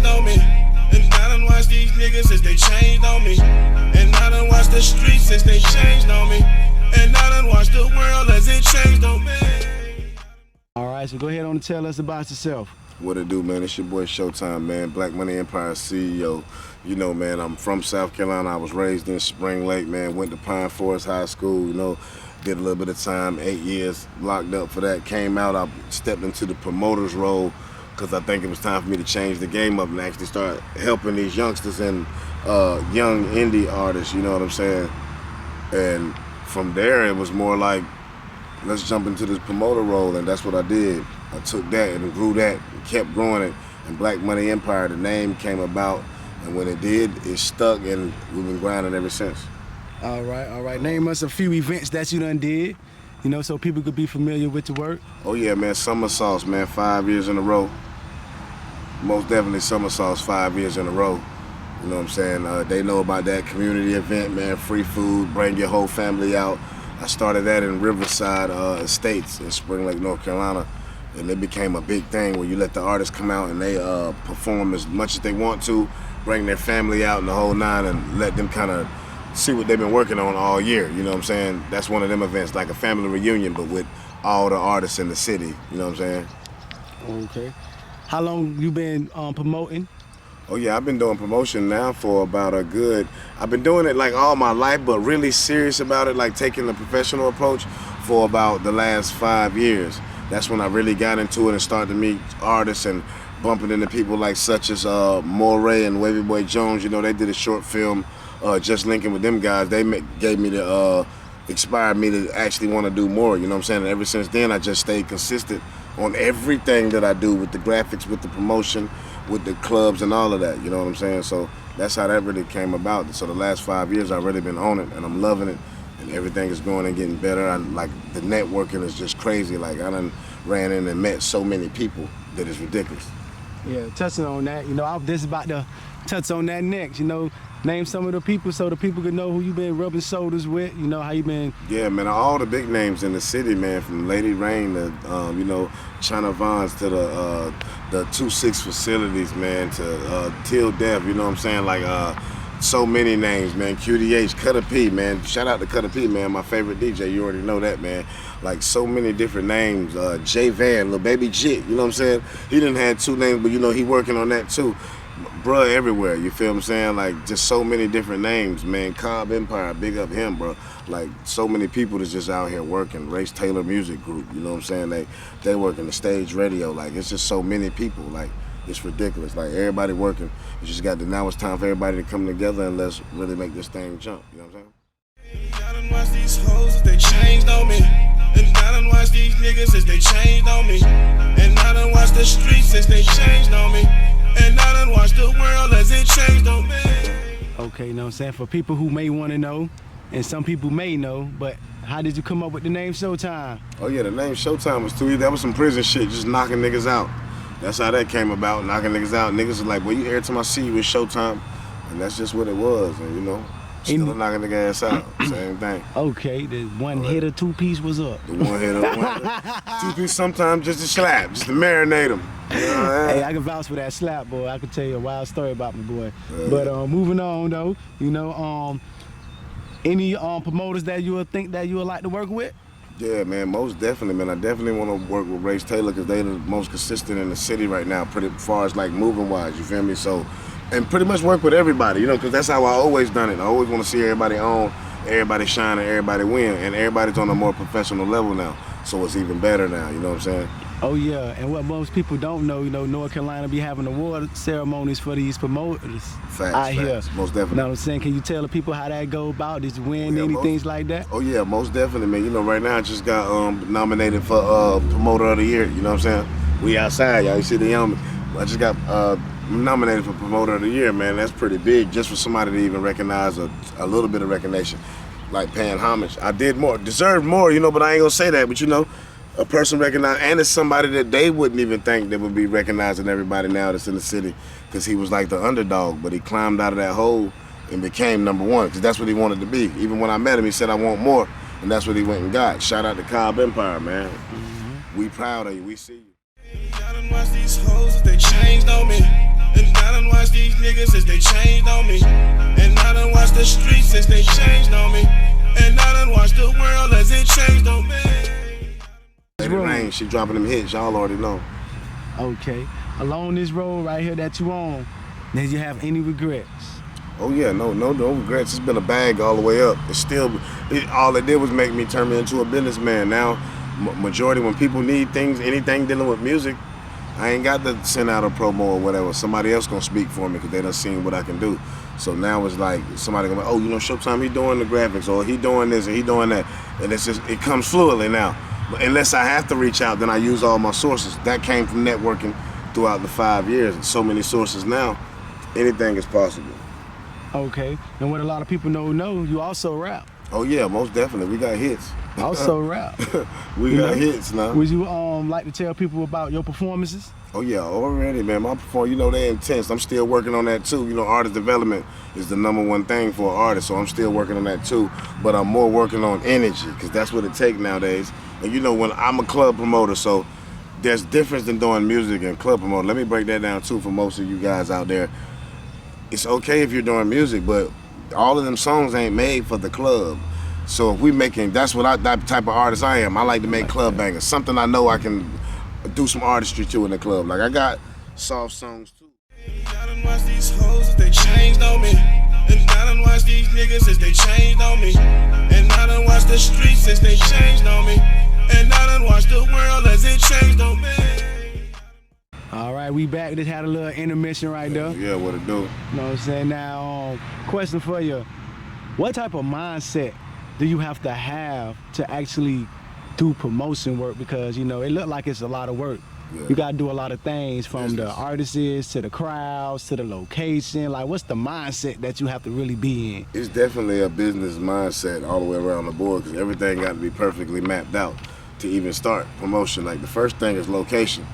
changed on me. And I done watched these niggas since they changed on me. And I done watched the streets since they changed on me. And I done watched the world as it changed on me. All right, so go ahead on and tell us about yourself. What it do, man? It's your boy Shotyme, man. Black Money Empire CEO. You know, man, I'm from South Carolina. I was raised in Spring Lake, man. Went to Pine Forest High School, you know. Did a little bit of time, 8 years, locked up for that. Came out, I stepped into the promoter's role because I think it was time for me to change the game up and actually start helping these youngsters and young indie artists, you know what I'm saying? And from there, it was more like, let's jump into this promoter role, and that's what I did. I took that and grew that and kept growing it. And Black Money Empire, the name came about, and when it did, it stuck, and we've been grinding ever since. All right. Name us a few events that you done did, you know, so people could be familiar with your work. Oh yeah, man, Summer Sauce, man, 5 years in a row. Most definitely Summer Sauce, 5 years in a row. You know what I'm saying? They know about that community event, man, free food, bring your whole family out. I started that in Riverside Estates in Spring Lake, North Carolina. And it became a big thing where you let the artists come out and they perform as much as they want to, bring their family out and the whole nine, and let them kind of see what they've been working on all year. You know what I'm saying? That's one of them events, like a family reunion, but with all the artists in the city. You know what I'm saying? Okay. How long you been promoting? Oh yeah, I've been doing promotion now for about I've been doing it like all my life, but really serious about it, like taking the professional approach for about the last 5 years. That's when I really got into it and started to meet artists and bumping into people like such as Moray and Wavy Boy Jones. You know, they did a short film, Just Linking with them guys. They gave me the, inspired me to actually want to do more, you know what I'm saying? And ever since then, I just stayed consistent on everything that I do, with the graphics, with the promotion, with the clubs and all of that, you know what I'm saying? So that's how that really came about. So the last 5 years, I've really been on it, and I'm loving it, and everything is going and getting better. Like, the networking is just crazy. Like, I done ran in and met so many people that it's ridiculous. Yeah, touching on that, you know, I was just about to touch on that next, you know, name some of the people so the people can know who you been rubbing shoulders with, you know, how you been. Yeah, man, all the big names in the city, man, from Lady Rain to, you know, China Vons to the 2-6 facilities, man, to Till Death, you know what I'm saying? Like, so many names, man. QDH, Cutter P, man. Shout out to Cutter P, man, my favorite DJ. You already know that, man. Like, so many different names. J Van, Lil Baby Jit, you know what I'm saying? He done had 2 names, but you know, he working on that too. Bruh everywhere, you feel what I'm saying? Like, just so many different names, man. Cobb Empire, big up him, bro. Like, so many people that's just out here working. Race Taylor Music Group, you know what I'm saying? They working the stage radio. Like, it's just so many people. Like, it's ridiculous. Like, everybody working. You just got to, now it's time for everybody to come together and let's really make this thing jump, you know what I'm saying? I done watched these hoes, they changed on me. And I done watched these niggas since they changed on me. And I done watched the streets since they changed on me. And I done watched the world as it changed on me. Okay, you know what I'm saying? For people who may want to know, and some people may know, but how did you come up with the name Shotyme? Oh yeah, the name Shotyme was too easy. That was some prison shit, just knocking niggas out. That's how that came about, knocking niggas out. Niggas was like, well, every time I see you, it's Shotyme. And that's just what it was, and you know, still knocking nigga ass out, same thing. Okay, the one hitter, 2-piece was up. The one hitter, 2-piece sometimes just to slap, just to marinate them. You know, hey, I can vouch for that slap, boy. I can tell you a wild story about my boy. But moving on though, you know, any promoters that you would think that you would like to work with? Yeah, man, most definitely, man. I definitely want to work with Race Taylor because they're the most consistent in the city right now, pretty far as like moving wise, you feel me? So, and pretty much work with everybody, you know, because that's how I always done it. I always want to see everybody on, everybody shine, and everybody win, and everybody's on a more professional level now. So it's even better now, you know what I'm saying? Oh yeah, and what most people don't know, you know, North Carolina be having award ceremonies for these promoters out here. Most definitely. You know what I'm saying? Can you tell the people how that go about? Did you win anything like that? Oh yeah, most definitely, man. You know, right now I just got nominated for Promoter of the Year, you know what I'm saying? We outside, y'all, you see the young. I just got nominated for Promoter of the Year, man. That's pretty big, just for somebody to even recognize a little bit of recognition, like paying homage. I did more, deserved more, you know, but I ain't gonna say that, but you know, a person recognized, and it's somebody that they wouldn't even think that would be recognizing everybody now that's in the city, because he was like the underdog, but he climbed out of that hole and became #1, because that's what he wanted to be. Even when I met him, he said, I want more, and that's what he went and got. Shout out to Cobb Empire, man. We proud of you, we see you. I done watched these hoes, they changed on me. And I done niggas since they changed on me. And I done watched the streets since they changed on me. And I done watched the world as it changed on me. Lady Rain, she dropping them hits, y'all already know. Okay. Along this road right here that you on, did you have any regrets? Oh yeah, no regrets. It's been a bag all the way up. All it did was make me turn me into a businessman. Now, majority when people need things, anything dealing with music, I ain't got to send out a promo or whatever. Somebody else gonna speak for me because they done seen what I can do. So now it's like somebody gonna be, oh, you know, Shotyme, he doing the graphics, or he doing this, or he doing that, and it's just, it comes fluidly now. But unless I have to reach out, then I use all my sources. That came from networking throughout the 5 years. And so many sources now, anything is possible. Okay. And what a lot of people know, you also rap. Oh yeah, most definitely. We got hits. Also rap. We got hits now. Would you like to tell people about your performances? Oh yeah, already, man. My performance, you know, they're intense. I'm still working on that too. You know, artist development is the #1 thing for an artist, so I'm still working on that too. But I'm more working on energy, because that's what it takes nowadays. And you know, when I'm a club promoter, so there's difference in doing music and club promoter. Let me break that down too for most of you guys out there. It's okay if you're doing music, but all of them songs ain't made for the club. So if we making, that's what that type of artist I am. I like to make club bangers. Something I know I can do some artistry to in the club. Like I got soft songs too. I done watched these hoes as they changed on me. And I done watched these niggas as they changed on me. And I done watched the streets as they changed on me. And I done watched the world as it changed on me. All right, we back. Just had a little intermission right there. Yeah, what it do? You know what I'm saying? Now, question for you. What type of mindset do you have to actually do promotion work? Because, you know, it look like it's a lot of work. Yeah. You got to do a lot of things, from the artists to the crowds to the location. Like, what's the mindset that you have to really be in? It's definitely a business mindset all the way around the board, because everything got to be perfectly mapped out to even start promotion. Like the first thing is location.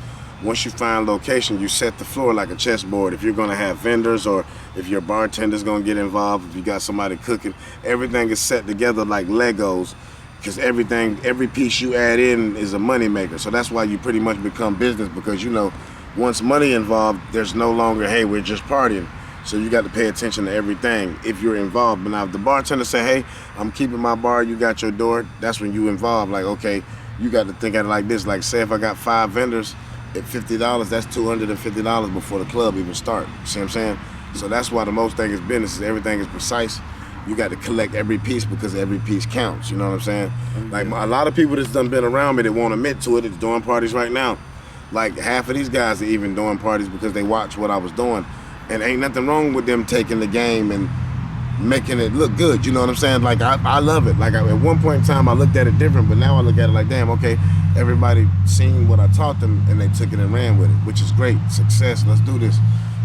Once you find location, you set the floor like a chessboard. If you're gonna have vendors, or if your bartender's gonna get involved, if you got somebody cooking, everything is set together like Legos, because every piece you add in is a money maker. So that's why you pretty much become business, because you know, once money involved, there's no longer, hey, we're just partying. So you got to pay attention to everything if you're involved. But now if the bartender say, hey, I'm keeping my bar, you got your door, that's when you involved. Like, okay, you got to think at it like this. Like, say if I got 5 vendors at $50, that's $250 before the club even start. See what I'm saying? So that's why the most thing is business, is everything is precise. You got to collect every piece, because every piece counts. You know what I'm saying? Like a lot of people that's done been around me that won't admit to it, it's doing parties right now. Like half of these guys are even doing parties because they watch what I was doing. And ain't nothing wrong with them taking the game and making it look good. You know what I'm saying? Like I love it. Like at one point in time I looked at it different, but now I look at it like, damn, okay, everybody seen what I taught them and they took it and ran with it, which is great. Success, let's do this.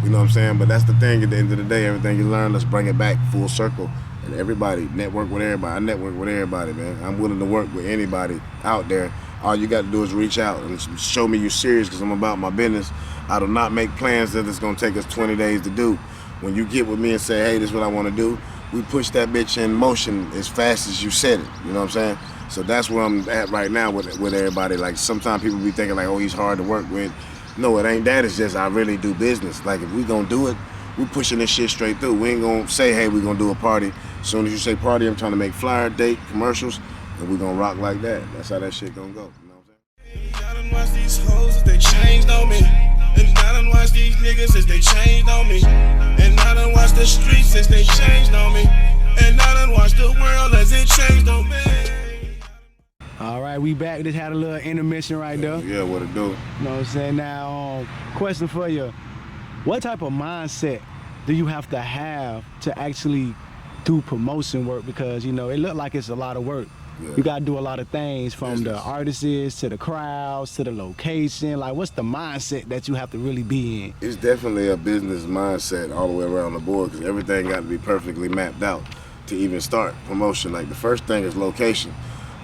You know what I'm saying? But that's the thing, at the end of the day, everything you learn, let's bring it back full circle. And everybody, network with everybody. I network with everybody, man. I'm willing to work with anybody out there. All you got to do is reach out and show me you're serious, because I'm about my business. I do not make plans that it's going to take us 20 days to do. When you get with me and say, hey, this is what I want to do, we push that bitch in motion as fast as you said it. You know what I'm saying? So that's where I'm at right now with everybody. Like sometimes people be thinking like, oh, he's hard to work with. No, it ain't that. It's just I really do business. Like if we going to do it, we pushing this shit straight through. We ain't going to say, hey, we going to do a party. As soon as you say party, I'm trying to make flyer, date, commercials, and we going to rock like that. That's how that shit going to go. You know what I'm saying? I done watched these hoes as they changed on me. And I done watched these niggas as they changed on me. And I done watched the streets as they changed on me. And I done watched the world as it changed on me. All right, we back. Just had a little intermission right there. Yeah, what it do? You know what I'm saying? Now, question for you. What type of mindset do you have to actually do promotion work? Because, you know, it look like it's a lot of work. Yeah. You got to do a lot of things, from the artists to the crowds to the location. Like, what's the mindset that you have to really be in? It's definitely a business mindset all the way around the board, because everything got to be perfectly mapped out to even start promotion. Like the first thing is location.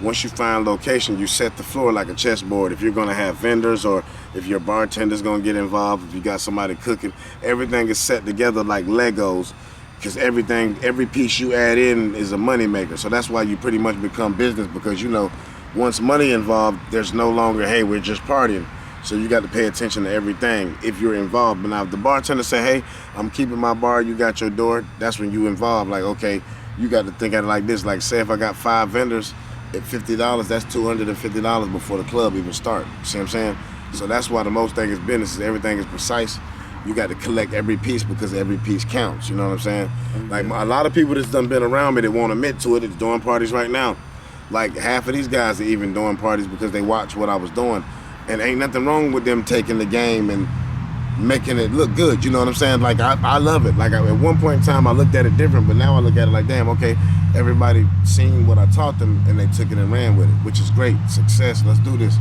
Once you find location, you set the floor like a chessboard. If you're gonna have vendors, or if your bartender's gonna get involved, if you got somebody cooking, everything is set together like Legos, because every piece you add in is a money maker. So that's why you pretty much become business, because you know, once money involved, there's no longer, hey, we're just partying. So you got to pay attention to everything if you're involved. But now if the bartender say, hey, I'm keeping my bar, you got your door, that's when you involved. Like, okay, you got to think at it like this. Like, say if I got 5 vendors at $50, that's $250 before the club even start. See what I'm saying? So that's why the most thing is business is everything is precise. You got to collect every piece because every piece counts. You know what I'm saying? Like a lot of people that's done been around me that won't admit to it, it's doing parties right now. Like half of these guys are even doing parties because they watch what I was doing. And ain't nothing wrong with them taking the game and making it look good. You know what I'm saying? Like I love it. Like at one point in time I looked at it different, but now I look at it like, damn, okay, everybody seen what I taught them and they took it and ran with it, which is great. Success, let's do this.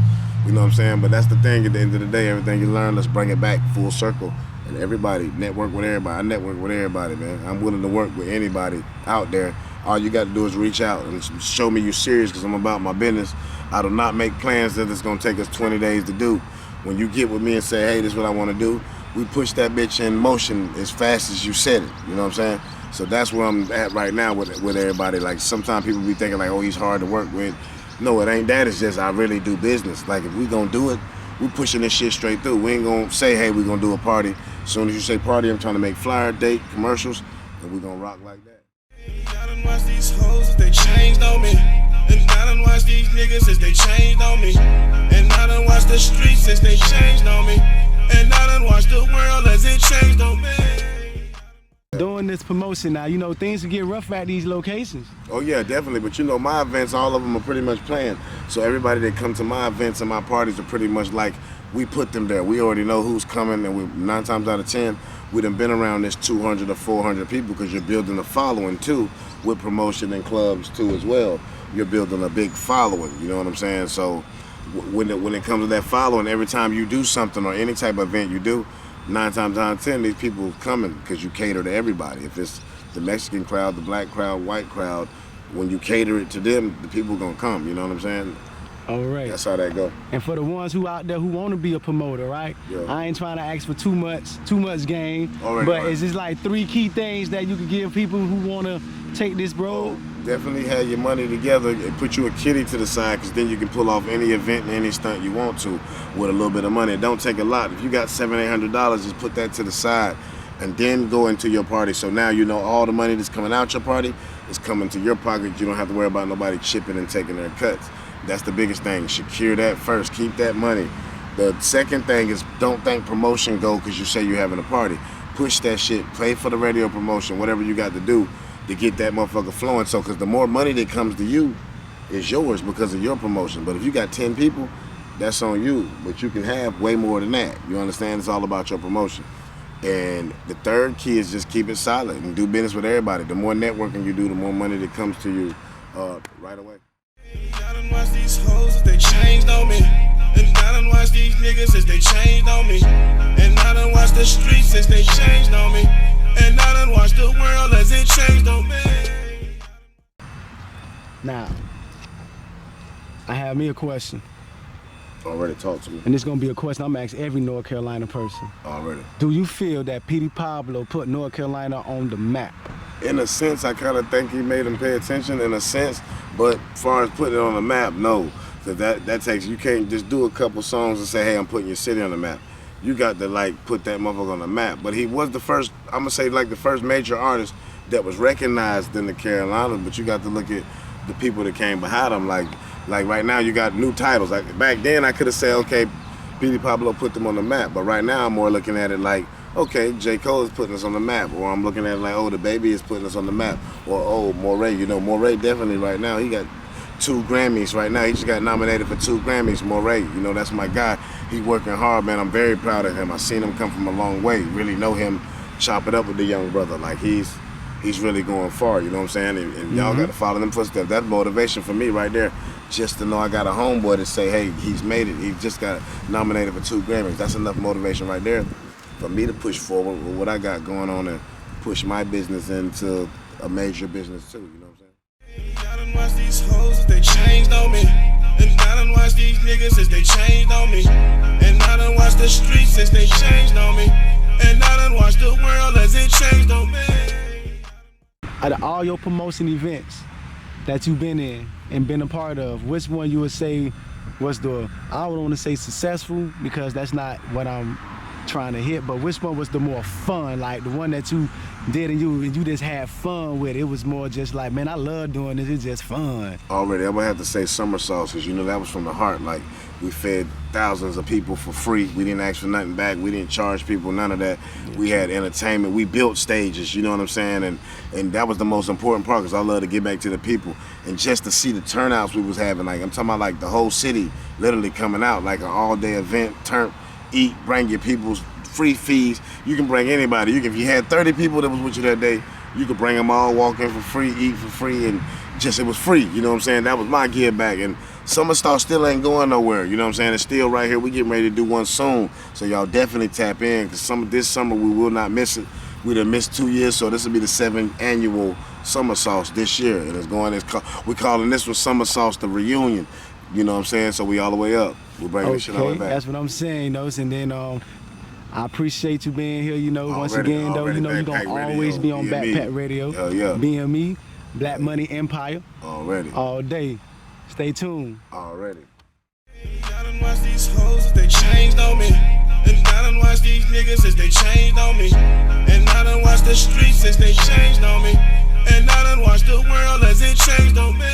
You know what I'm saying? But that's the thing, at the end of the day, everything you learn, let's bring it back full circle. And everybody, network with everybody. I network with everybody, man. I'm willing to work with anybody out there. All you got to do is reach out and show me you're serious because I'm about my business. I do not make plans that it's going to take us 20 days to do. When you get with me and say, hey, this is what I want to do, we push that bitch in motion as fast as you said it. You know what I'm saying? So that's where I'm at right now with everybody. Like sometimes people be thinking like, oh, he's hard to work with. No, it ain't that. It's just I really do business. Like if we going to do it, we pushing this shit straight through. We ain't going to say, hey, we going to do a party. As soon as you say party, I'm trying to make flyer, date, commercials, and we going to rock like that. I done watch these hoes as they changed on me. And I done watch these niggas as they changed on me. And I done watch the streets as they changed on me. And I done watch the world as it changed on me. Doing this promotion now, you know, things can get rough at these locations. Oh yeah, definitely. But you know, my events, all of them are pretty much planned. So everybody that come to my events and my parties are pretty much like, we put them there. We already know who's coming, and we 9 times out of 10, we done been around this 200 or 400 people because you're building a following too, with promotion and clubs too as well. You're building a big following, you know what I'm saying? So when it comes to that following, every time you do something or any type of event you do, 9 times out of 10, these people coming because you cater to everybody. If it's the Mexican crowd, the black crowd, white crowd, when you cater it to them, the people gonna come, you know what I'm saying? All right. That's how that go. And for the ones who out there who want to be a promoter, right? Yeah. I ain't trying to ask for too much game. Already but right. it's just like 3 key things that you could give people who want to take this road. Definitely have your money together and put you a kitty to the side, because then you can pull off any event and any stunt you want to with a little bit of money. It don't take a lot. If you got $700-800, just put that to the side and then go into your party. So now you know all the money that's coming out your party is coming to your pocket. You don't have to worry about nobody chipping and taking their cuts. That's the biggest thing. Secure that first. Keep that money. The second thing is don't think promotion go because you say you're having a party. Push that shit. Pay for the radio promotion, whatever you got to do to get that motherfucker flowing. So, because the more money that comes to you is yours because of your promotion. But if you got 10 people, that's on you. But you can have way more than that. You understand? It's all about your promotion. And the third key is just keep it solid and do business with everybody. The more networking you do, the more money that comes to you right away. I done watch these hoes as they changed on me. And I done watch these niggas as they changed on me. And I done watch the streets as they changed on me. And I done watch the world as it changed on me. Now, I have me a question. Already talked to me. And this gonna be a question I'm gonna ask every North Carolina person. Already. Do you feel that Petey Pablo put North Carolina on the map? In a sense, I kind of think he made them pay attention in a sense, but as far as putting it on the map, no. So that takes, you can't just do a couple songs and say, hey, I'm putting your city on the map. You got to like put that motherfucker on the map. But he was the first, I'm gonna say like the first major artist that was recognized in the Carolinas, but you got to look at the people that came behind him. Like right now you got new titles. Like back then I could have said, okay, Petey Pablo put them on the map, but right now I'm more looking at it like, okay, J. Cole is putting us on the map, or I'm looking at it like, oh, the baby is putting us on the map, or oh, Moray, you know, Moray definitely right now, he got 2 Grammys right now. He just got nominated for 2 Grammys, Moray, you know, that's my guy. He working hard, man. I'm very proud of him. I seen him come from a long way, really know him, chop it up with the young brother. Like he's really going far, you know what I'm saying? And y'all got to follow them footsteps. That's motivation for me right there, just to know I got a homeboy to say, hey, he's made it. He just got nominated for 2 Grammys. That's enough motivation right there for me to push forward with what I got going on and push my business into a major business too, you know what I'm saying? I done watch these hoes as they changed on me. And I done watch these niggas as they changed on me. And I done watch the streets as they changed on me. And I done watch the world as it changed on me. Out of all your promotion events that you've been in and been a part of, which one you would say was the, I don't want to say successful because that's not what I'm trying to hit, but which one was the more fun, like the one that you did and you just had fun with? It was more just like, man, I love doing this, it's just fun. Already, I'm gonna have to say summer sauces. You know, that was from the heart. Like, we fed thousands of people for free. We didn't ask for nothing back. We didn't charge people, none of that. We had entertainment. We built stages, you know what I'm saying? And that was the most important part, because I love to get back to the people. And just to see the turnouts we was having, like, I'm talking about like the whole city literally coming out, like an all-day event, eat, bring your people's free fees. You can bring anybody. If you had 30 people that was with you that day, you could bring them all, walk in for free, eat for free, and just, it was free, you know what I'm saying? That was my give back. And Summer Star still ain't going nowhere, you know what I'm saying? It's still right here. We getting ready to do one soon. So y'all definitely tap in, because this summer we will not miss it. We done missed 2 years, so this will be the 7th annual Summer Sauce this year. And it's going, we calling this one Summer Sauce the Reunion. You know what I'm saying? So we all the way up. We're bringing this shit all the way back. That's what I'm saying, you know. And then I appreciate you being here, you know. Once again, though, you know, you're going to always be on Backpack Radio. Hell yeah. BME, Black Money Empire. Already. All day. Stay tuned. Already. I done watch these hoes as they changed on me. And I done watch these niggas as they changed on me. And I done watch the streets as they changed on me. And I done watch the world as it changed on me.